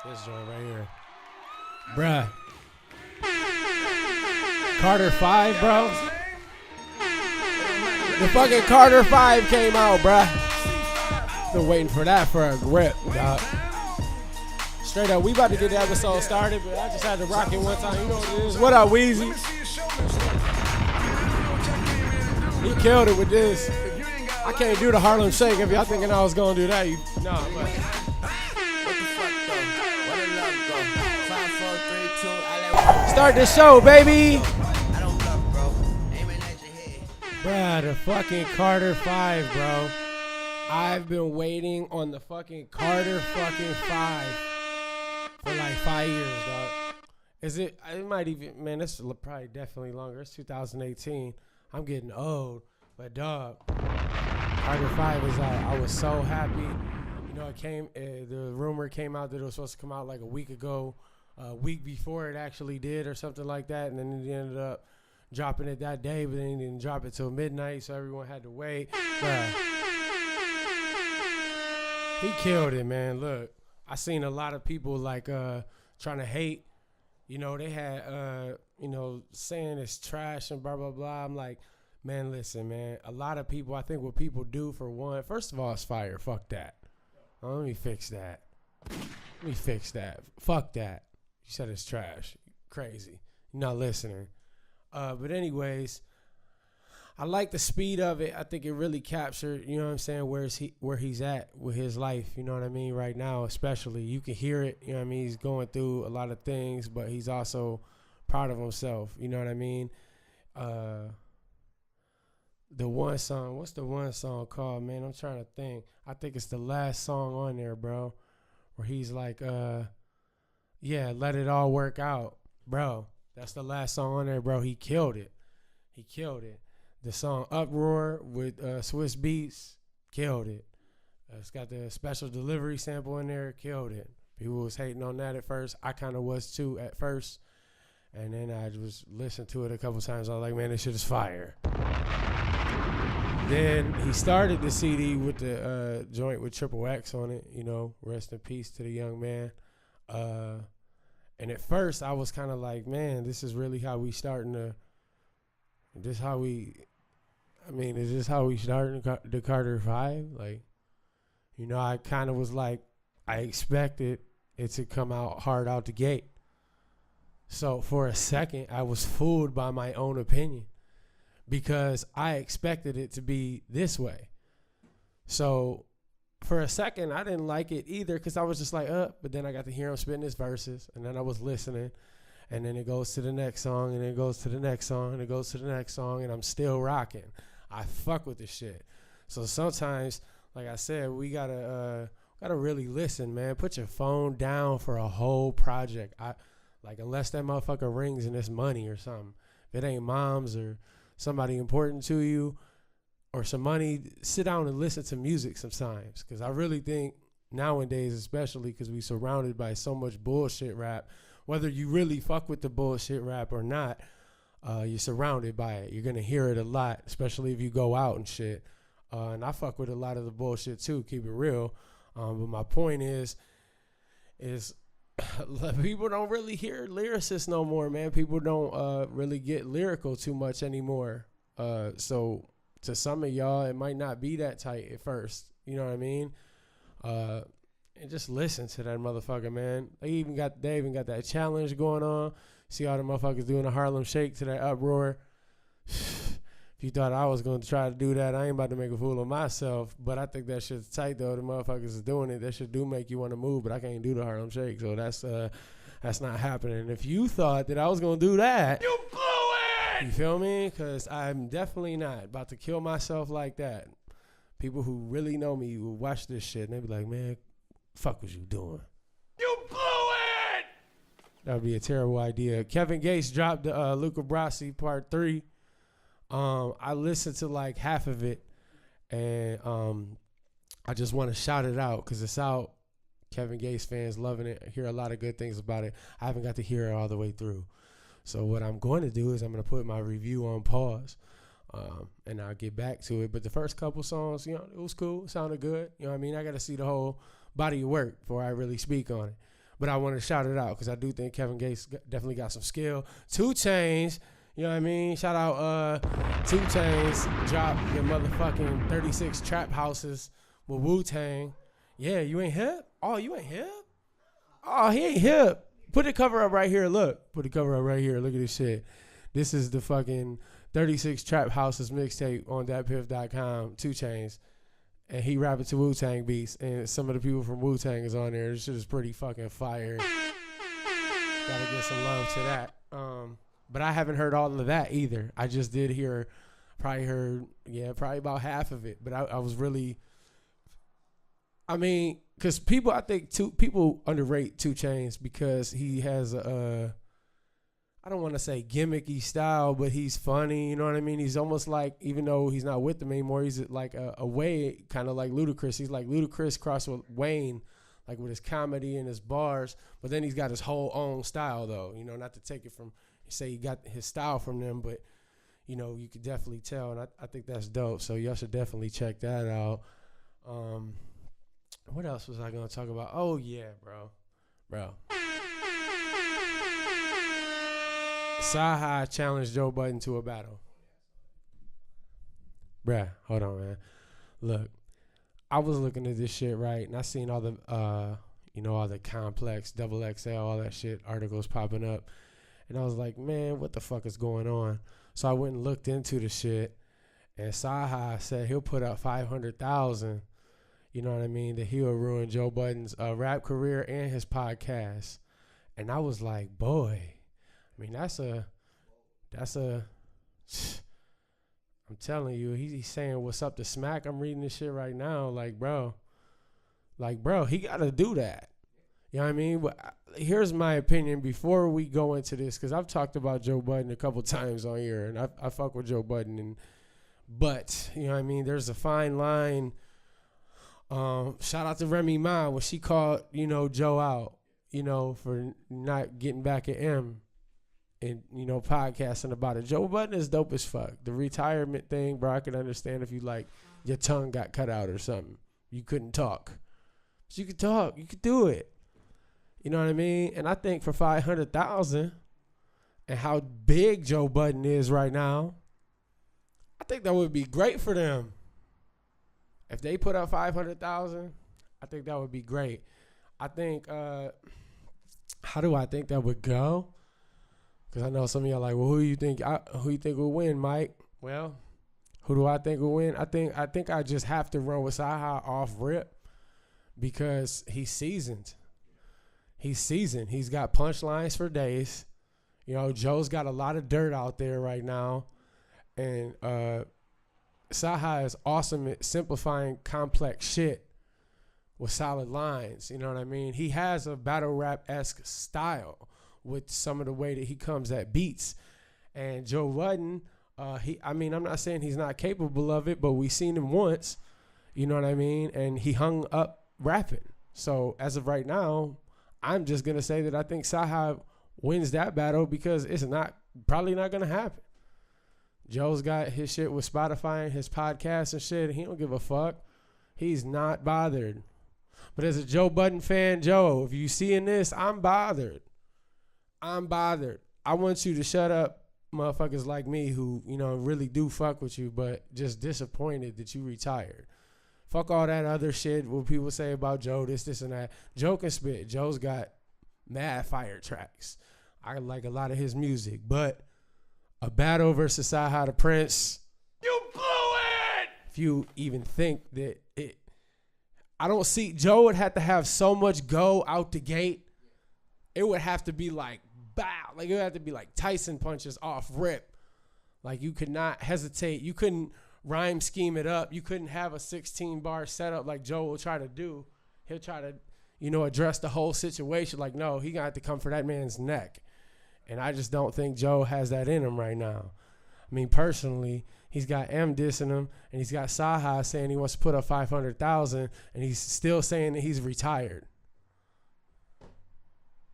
This joint right here. Bruh. Carter 5, bro. The fucking Carter 5 came out, bruh. Been waiting for that for a grip, dog. Straight up, we about to get the episode started, but I just had to rock it one time. You know what it is. What up, Weezy? He killed it with this. I can't do the Harlem Shake if y'all thinking I was gonna do that. Nah, but. Start the show, baby. Bruh, the fucking Carter 5, bro. I've been waiting on the fucking Carter fucking 5 for like 5 years, dog. Is it? It might even, man, this is probably definitely longer. It's 2018. I'm getting old, but dog, Carter 5 is like, I was so happy. You know, it came, the rumor came out that it was supposed to come out like a week ago, a week before it actually did or something like that, and then it ended up dropping it that day, but then he didn't drop it till midnight, so everyone had to wait. He killed it, man. Look, I seen a lot of people like trying to hate. You know, they had you know, saying it's trash and blah blah blah. I'm like, man, listen, man. A lot of people, I think what people do for one, first of all, it's fire. Fuck that. Let me fix that. Fuck that. You said it's trash. Crazy. You're not listening. But anyways, I like the speed of it. I think it really captured, you know what I'm saying, where he's at with his life, you know what I mean, right now especially. You can hear it, you know what I mean, he's going through a lot of things, but he's also proud of himself, you know what I mean. The one song, what's the one song called, man? I'm trying to think. I think it's the last song on there, bro, where he's like, yeah, let it all work out, bro. That's the last song on there, bro. He killed it. The song Uproar with Swiss Beats, killed it. It's got the special delivery sample in there, killed it. People was hating on that at first. I kind of was too at first. And then I just listened to it a couple times. I was like, man, this shit is fire. Then he started the CD with the joint with Triple X on it. You know, rest in peace to the young man. And at first, I was kind of like, man, this is really how we starting to, is this how we starting the Carter 5? Like, you know, I kind of was like, I expected it to come out hard out the gate. So for a second, I was fooled by my own opinion because I expected it to be this way. So for a second, I didn't like it either because I was just like, but then I got to hear him spitting his verses, and then I was listening, and then it goes to the next song, and then it goes to the next song, and it goes to the next song, and I'm still rocking. I fuck with this shit. So sometimes, like I said, we gotta really listen, man. Put your phone down for a whole project. Unless that motherfucker rings and it's money or something. If it ain't moms or somebody important to you, or some money, sit down and listen to music sometimes. Because I really think nowadays, especially because we surrounded by so much bullshit rap, whether you really fuck with the bullshit rap or not, you're surrounded by it. You're going to hear it a lot, especially if you go out and shit. And I fuck with a lot of the bullshit too, keep it real. But my point is people don't really hear lyricists no more, man. People don't really get lyrical too much anymore. So to some of y'all, it might not be that tight at first. You know what I mean? And just listen to that motherfucker, man. They even got that challenge going on. See all the motherfuckers doing a Harlem Shake to that Uproar. If you thought I was going to try to do that, I ain't about to make a fool of myself. But I think that shit's tight, though. The motherfuckers is doing it. That shit do make you want to move, but I can't do the Harlem Shake. So that's not happening. If you thought that I was going to do that, you blew it! You feel me? Because I'm definitely not about to kill myself like that. People who really know me will watch this shit, and they be like, man, fuck was you doing? You blew it! That would be a terrible idea. Kevin Gates dropped Luca Brasi Part 3. I listened to like half of it, and I just want to shout it out because it's out. Kevin Gates fans loving it. I hear a lot of good things about it. I haven't got to hear it all the way through. So what I'm going to do is I'm going to put my review on pause, and I'll get back to it. But the first couple songs, you know, it was cool. It sounded good. You know what I mean? I got to see the whole body of work before I really speak on it. But I want to shout it out because I do think Kevin Gates definitely got some skill. 2 Chainz, you know what I mean? Shout out 2 Chainz, drop your motherfucking 36 trap houses with Wu-Tang. Yeah, you ain't hip? Oh, you ain't hip? Oh, he ain't hip. Put the cover up right here. Look. Put the cover up right here. Look at this shit. This is the fucking 36 Trap Houses mixtape on datpiff.com, 2 Chainz. And he rapping to Wu-Tang beats. And some of the people from Wu-Tang is on there. This shit is pretty fucking fire. Gotta get some love to that. But I haven't heard all of that either. I just did hear, probably about half of it. But I was really, I mean, because people, I think people underrate 2 Chainz because he has I don't want to say gimmicky style, but he's funny. You know what I mean? He's almost like, even though he's not with them anymore, he's like a way, kind of like Ludacris. He's like Ludacris crossed with Wayne, like with his comedy and his bars. But then he's got his whole own style, though. You know, not to take it from, say he got his style from them, but, you know, you could definitely tell. And I think that's dope. So y'all should definitely check that out. What else was I going to talk about? Oh, yeah, bro. Saha challenged Joe Budden to a battle. Bruh, hold on, man. Look, I was looking at this shit, right, and I seen all the, all the Complex, Double XL, all that shit, articles popping up. And I was like, man, what the fuck is going on? So I went and looked into the shit, and Saha said he'll put up $500,000, you know what I mean, that he'll ruin Joe Budden's rap career and his podcast. And I was like, boy, I mean, that's a, I'm telling you, he's saying what's up to Smack. I'm reading this shit right now. Like, bro, he got to do that. You know what I mean? But here's my opinion before we go into this, because I've talked about Joe Budden a couple times on here, and I fuck with Joe Budden. But, you know what I mean, there's a fine line. Shout out to Remy Ma when she called, Joe out, for not getting back at him. And, podcasting about it. Joe Budden is dope as fuck. The retirement thing, bro, I can understand if you, your tongue got cut out or something. You couldn't talk. But you could talk. You could do it. You know what I mean? And I think for $500,000 and how big Joe Budden is right now, I think that would be great for them. If they put up $500,000, I think that would be great. I think, how do I think that would go? Because I know some of y'all like, well, who you think will win, Mike? Well, who do I think will win? I think I just have to run with Saha off rip because he's seasoned. He's got punchlines for days. Joe's got a lot of dirt out there right now. And Saha is awesome at simplifying complex shit with solid lines. You know what I mean? He has a battle rap-esque style with some of the way that he comes at beats. And Joe Budden, I'm not saying he's not capable of it, but we seen him once, you know what I mean? And he hung up rapping. So as of right now, I'm just going to say that I think Saha wins that battle because it's probably not going to happen. Joe's got his shit with Spotify and his podcast and shit. He don't give a fuck. He's not bothered. But as a Joe Budden fan, Joe, if you seeing this, I'm bothered. I want you to shut up, motherfuckers like me who, really do fuck with you, but just disappointed that you retired. Fuck all that other shit, what people say about Joe, this, and that. Joe can spit. Joe's got mad fire tracks. I like a lot of his music, but a battle versus Saha the Prince. You blew it! If you even think that I don't see, Joe would have to have so much go out the gate. It would have to be like, bow. Like, it would have to be like Tyson punches off rip. Like, you could not hesitate. You couldn't rhyme scheme it up. You couldn't have a 16-bar setup like Joe will try to do. He'll try to, address the whole situation. Like, no, he got to come for that man's neck. And I just don't think Joe has that in him right now. I mean, personally, he's got M dissing him, and he's got Saha saying he wants to put up $500,000, and he's still saying that he's retired.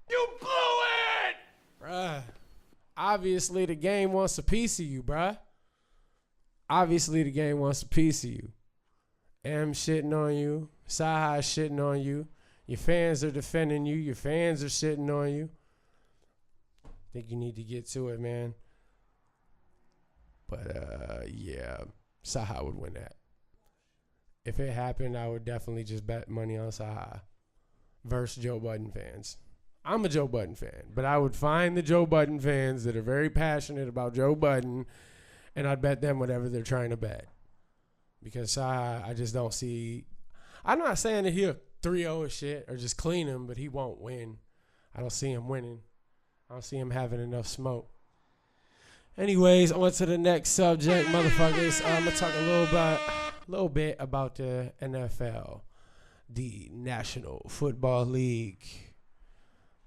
You blew it! Bruh. Obviously, the game wants a piece of you, bruh. Obviously, the game wants a piece of you. M shitting on you. Saha shitting on you. Your fans are defending you. Your fans are sitting on you. I think you need to get to it, man. But, yeah, Saha would win that. If it happened, I would definitely just bet money on Saha versus Joe Budden fans. I'm a Joe Budden fan, but I would find the Joe Budden fans that are very passionate about Joe Budden, and I'd bet them whatever they're trying to bet. Because Saha, I just don't see. I'm not saying that he'll 3-0 or shit or just clean him, but he won't win. I don't see him winning. I don't see him having enough smoke. Anyways, on to the next subject, motherfuckers. I'm going to talk a little bit about the NFL, the National Football League.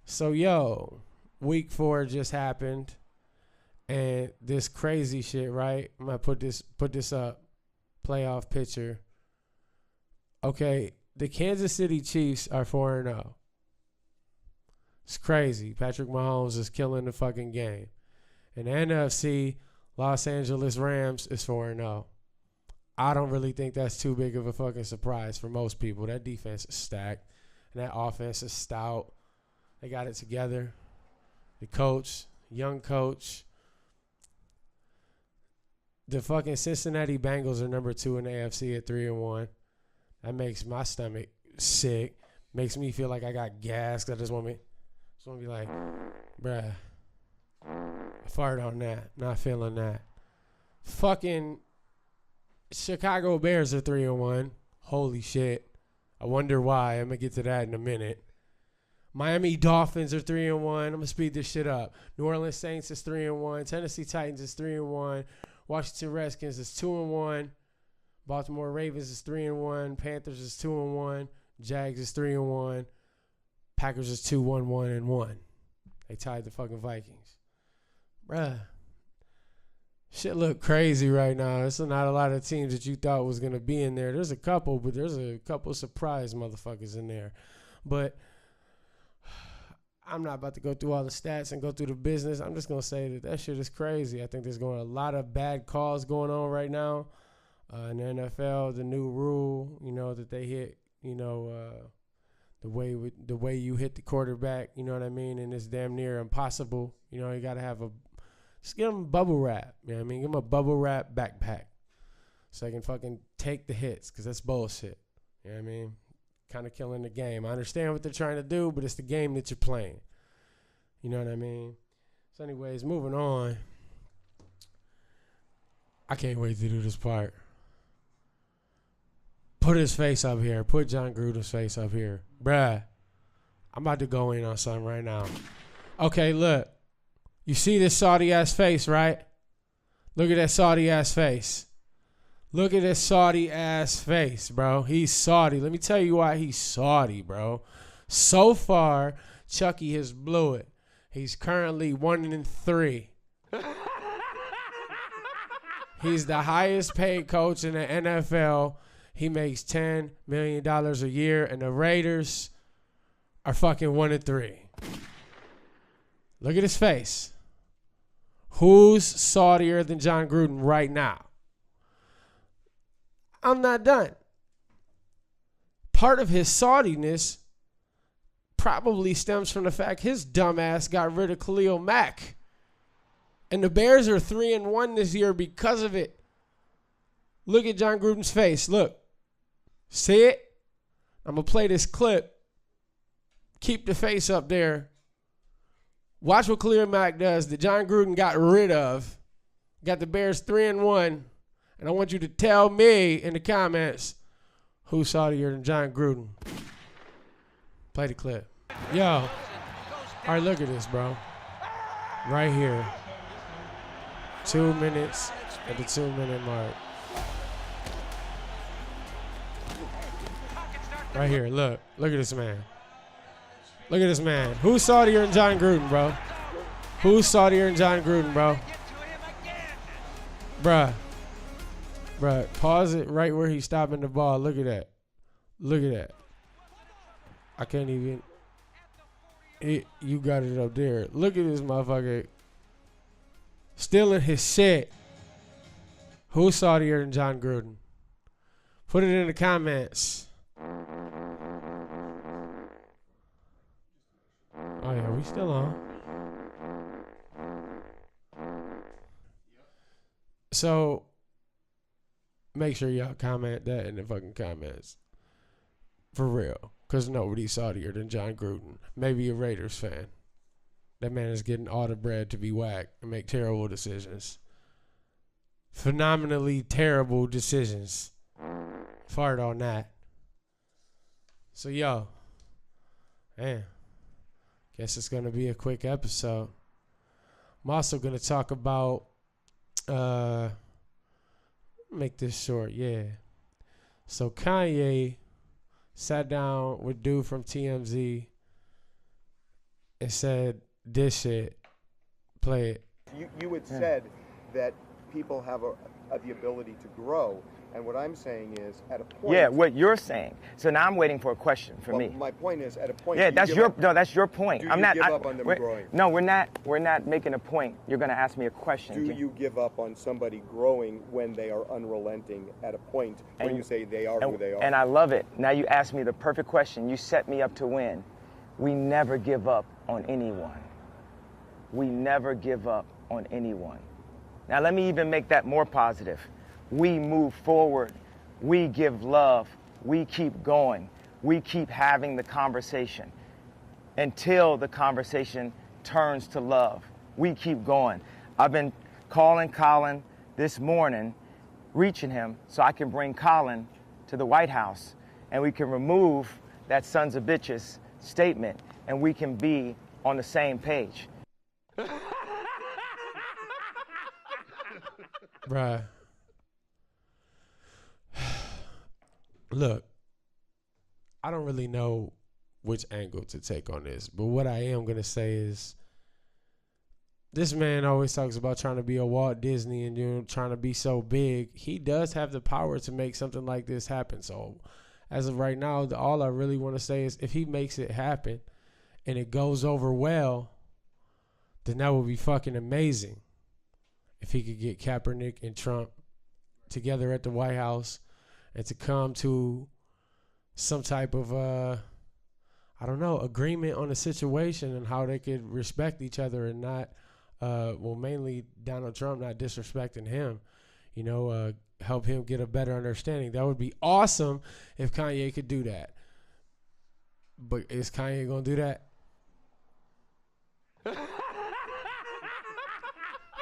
So, yo, week 4 just happened, and this crazy shit, right? I'm going to put this up, playoff picture. Okay, the Kansas City Chiefs are 4-0. It's crazy. Patrick Mahomes is killing the fucking game. And the NFC, Los Angeles Rams is 4-0. I don't really think that's too big of a fucking surprise for most people. That defense is stacked, and that offense is stout. They got it together. The coach, young coach. The fucking Cincinnati Bengals are number 2 in the AFC at 3-1. That makes my stomach sick. Makes me feel like I got gas. I just want to be like, bruh, I farted on that. Not feeling that. Fucking Chicago Bears are 3-1. Holy shit. I wonder why. I'm going to get to that in a minute. Miami Dolphins are 3-1. I'm going to speed this shit up. New Orleans Saints is 3-1. Tennessee Titans is 3-1. Washington Redskins is 2-1. Baltimore Ravens is 3-1. Panthers is 2-1. Jags is 3-1. Packers is 2-1-1-1. They tied the fucking Vikings. Bruh. Shit look crazy right now. There's not a lot of teams that you thought was going to be in there. There's a couple, but there's a couple surprise motherfuckers in there. But I'm not about to go through all the stats and go through the business. I'm just going to say that shit is crazy. I think there's going a lot of bad calls going on right now. In the NFL, the new rule, that they hit, the way you hit the quarterback, you know what I mean? And it's damn near impossible. You got to just give them bubble wrap. You know what I mean? Give them a bubble wrap backpack so they can fucking take the hits, because that's bullshit. You know what I mean? Kind of killing the game. I understand what they're trying to do, but it's the game that you're playing. You know what I mean? So anyways, moving on. I can't wait to do this part. Put his face up here. Put Jon Gruden's face up here. Bruh, I'm about to go in on something right now. Okay, look. You see this Saudi-ass face, right? Look at that Saudi-ass face. Look at this Saudi-ass face, bro. He's Saudi. Let me tell you why he's Saudi, bro. So far, Chucky has blew it. He's currently 1-3. He's the highest paid coach in the NFL. He makes $10 million a year, and the Raiders are fucking 1-3. Look at his face. Who's Saudier than Jon Gruden right now? I'm not done. Part of his Saudiness probably stems from the fact his dumbass got rid of Khalil Mack. And the Bears are 3-1 this year because of it. Look at Jon Gruden's face. Look. See it? I'm going to play this clip. Keep the face up there. Watch what Khalil Mack does that Jon Gruden got rid of. Got the Bears 3-1. And I want you to tell me in the comments who's Saudier than Jon Gruden. Play the clip. Yo. All right, look at this, bro. Right here. 2 minutes at the 2-minute mark. Right here, look. Look at this man. Look at this man. Who's Saudier than Jon Gruden, bro? Who's Saudier than Jon Gruden, bro? Bruh. Bruh, pause it right where he's stopping the ball. Look at that. Look at that. I can't even. You got it up there. Look at this motherfucker. Stealing his shit. Who's Saudier than Jon Gruden? Put it in the comments. Oh yeah, we still on. So make sure y'all comment that in the fucking comments. For real. Because nobody's saltier than Jon Gruden. Maybe a Raiders fan. That man is getting all the bread to be whacked and make terrible decisions. Phenomenally terrible decisions. Fart on that. So, yo. Man. Guess it's going to be a quick episode. I'm also going to talk about... make this short, yeah. So, Kanye sat down with dude from TMZ and said, this shit, play it. You had said that people have the ability to grow, and what I'm saying is, at a point... Yeah, what you're saying. So now I'm waiting for a question for me. My point is, at a point... Yeah, that's your point. I'm not... give up on them growing? No, we're not making a point. You're going to ask me a question. Do you give up on somebody growing when they are unrelenting at a point where you say they are who they are? And I love it. Now you asked me the perfect question. You set me up to win. We never give up on anyone. We never give up on anyone. Now let me even make that more positive. We move forward. We give love. We keep going. We keep having the conversation until the conversation turns to love. We keep going. I've been calling Colin this morning, reaching him so I can bring Colin to the White House and we can remove that sons of bitches statement and we can be on the same page. Bruh. Look, I don't really know which angle to take on this, but what I am going to say is this man always talks about trying to be a Walt Disney and trying to be so big. He does have the power to make something like this happen. So as of right now, all I really want to say is if he makes it happen and it goes over well, then that would be fucking amazing. If he could get Kaepernick and Trump together at the White House and to come to some type of, agreement on the situation and how they could respect each other and not, mainly Donald Trump not disrespecting him, help him get a better understanding. That would be awesome if Kanye could do that. But is Kanye going to do that?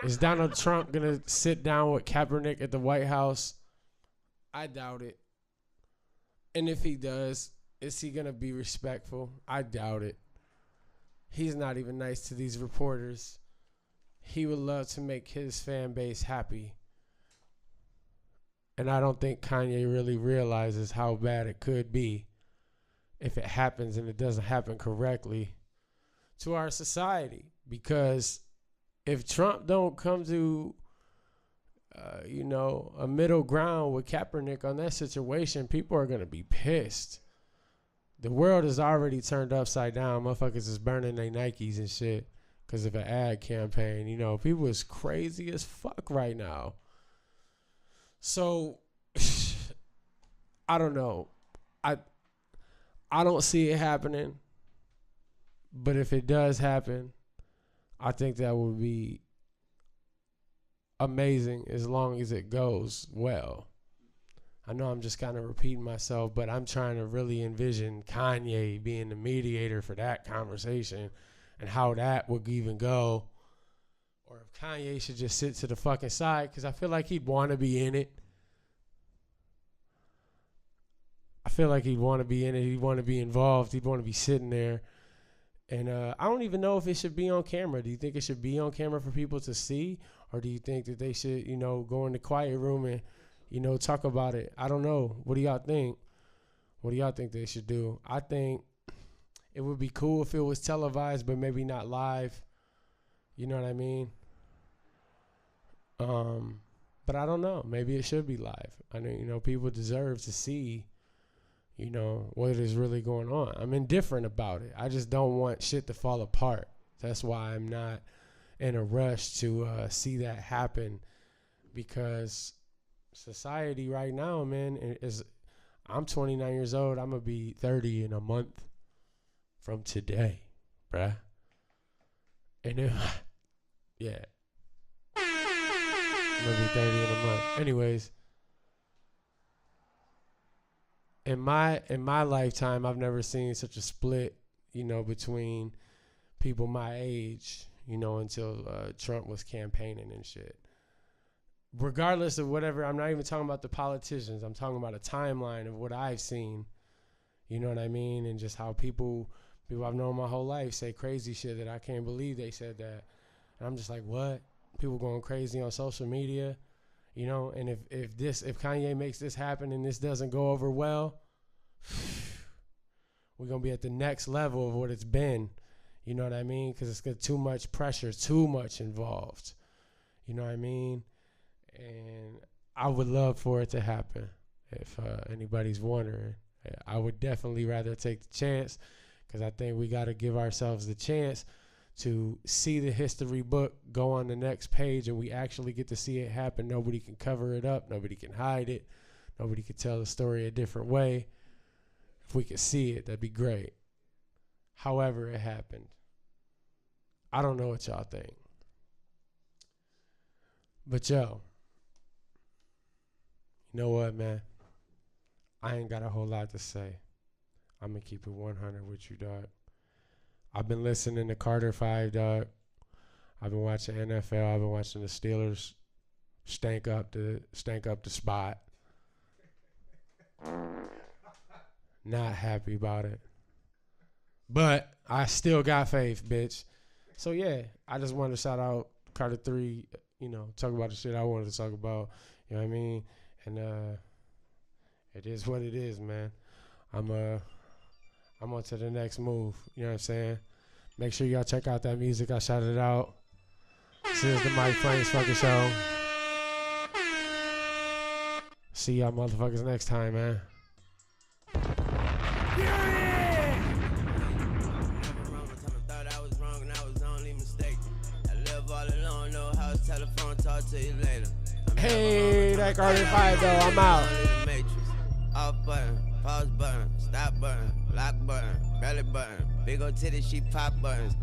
Is Donald Trump going to sit down with Kaepernick at the White House? I doubt it. And if he does, is he going to be respectful? I doubt it. He's not even nice to these reporters. He would love to make his fan base happy. And I don't think Kanye really realizes how bad it could be if it happens and it doesn't happen correctly to our society. Because if Trump don't come to, a middle ground with Kaepernick on that situation, people are going to be pissed. The world is already turned upside down. Motherfuckers is burning their Nikes and shit because of an ad campaign. People is crazy as fuck right now. So, I don't know. I don't see it happening. But if it does happen, I think that would be amazing as long as it goes well. I know I'm just kind of repeating myself, but I'm trying to really envision Kanye being the mediator for that conversation and how that would even go. Or if Kanye should just sit to the fucking side, because I feel like he'd want to be in it. He'd want to be involved. He'd want to be sitting there. And I don't even know if it should be on camera. Do you think it should be on camera for people to see? Or do you think that they should, go in the quiet room and, talk about it? I don't know. What do y'all think? What do y'all think they should do? I think it would be cool if it was televised, but maybe not live. You know what I mean? But I don't know. Maybe it should be live. I know, people deserve to see what is really going on. I'm indifferent about it. I just don't want shit to fall apart. That's why I'm not in a rush to see that happen, because society right now, man, I'm 29 years old. I'm going to be 30 in a month from today, bruh. And then, yeah. I'm gonna be 30 in a month. Anyways, in my lifetime, I've never seen such a split, between people my age, until Trump was campaigning and shit. Regardless of whatever, I'm not even talking about the politicians. I'm talking about a timeline of what I've seen. You know what I mean? And just how people I've known my whole life say crazy shit that I can't believe they said that. And I'm just like, what? People going crazy on social media, and if Kanye makes this happen and this doesn't go over well, we're going to be at the next level of what it's been. You know what I mean? Because it's got too much pressure, too much involved. You know what I mean? And I would love for it to happen. If anybody's wondering, I would definitely rather take the chance, because I think we got to give ourselves the chance to see the history book go on the next page, and we actually get to see it happen. Nobody can cover it up. Nobody can hide it. Nobody can tell the story a different way. If we could see it, that'd be great. However it happened, I don't know what y'all think. But yo, you know what, man? I ain't got a whole lot to say. I'm going to keep it 100 with you, dog. I've been listening to Carter 5, dog. I've been watching NFL. I've been watching the Steelers stank up the spot. Not happy about it. But I still got faith, bitch. So, yeah, I just wanted to shout out Carter 3, talk about the shit I wanted to talk about. You know what I mean? And it is what it is, man. I'm on to the next move. You know what I'm saying? Make sure y'all check out that music. I shouted out. This is the Mike Flamez fucking show. See y'all motherfuckers next time, man. Hey, that Carter 5 though. I'm out. Off button, pause button, stop button, lock button, belly button, big ol' titty, she pop buttons.